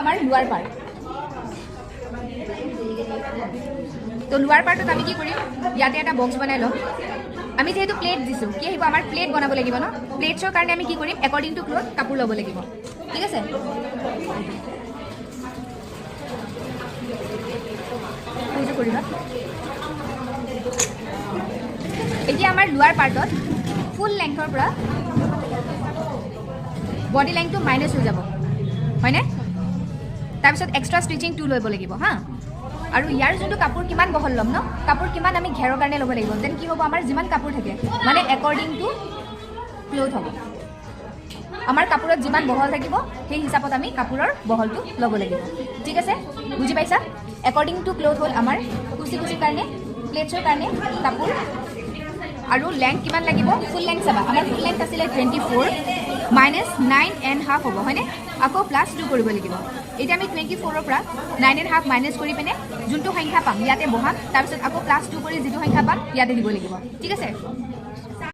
আমাৰ লোৱাৰ পাৰ্ট তো লোৱাৰ পাৰ্টত আমি কি কৰিম ইয়াতে এটা বক্স বনাই ল'ম আমি যেহেতু প্লেট দিছোঁ কি আহিব আমাৰ প্লেট বনাব লাগিব ন প্লেটছৰ কাৰণে আমি কি কৰিম একৰ্ডিং টু ক্লথ কাপোৰ ল'ব লাগিব ঠিক আছে কৰিবা এতিয়া আমাৰ লোৱাৰ পাৰ্টত ফুল লেংথৰ পৰা বডি লেংথটো মাইনাছ হৈ যাব হয়নে তাৰপিছত এক্সট্ৰা ষ্টিচিং টুল ল'ব লাগিব হা আৰু ইয়াৰ যোনটো কাপোৰ কিমান বহল ল'ম ন কাপোৰ কিমান আমি ঘেৰৰ কাৰণে ল'ব লাগিব দেন কি হ'ব আমাৰ যিমান কাপোৰ থাকে মানে একৰ্ডিং টু ক্লথ হ'ব আমাৰ কাপোৰত যিমান বহল থাকিব সেই হিচাপত আমি কাপোৰৰ বহলটো ল'ব লাগিব ঠিক আছে বুজি পাইছা একৰ্ডিং টু ক্লথ হ'ল আমাৰ কুচিৰ কাৰণে প্লেটছৰ কাৰণে কাপোৰ আৰু লেংথ কিমান লাগিব ফুল লেংথ চাবা আমাৰ ফুল লেংথ আছিলে 24 মাইনাছ 9.5 হ'ব হয়নে আকৌ প্লাছ 2 কৰিব লাগিব এতিয়া আমি 24ৰ পৰা 9.5 মাইনাছ কৰি পিনে যোনটো সংখ্যা পাম ইয়াতে বহাম তাৰপিছত আকৌ প্লাছ 2 কৰি যিটো সংখ্যা পাম ইয়াতে দিব লাগিব ঠিক আছে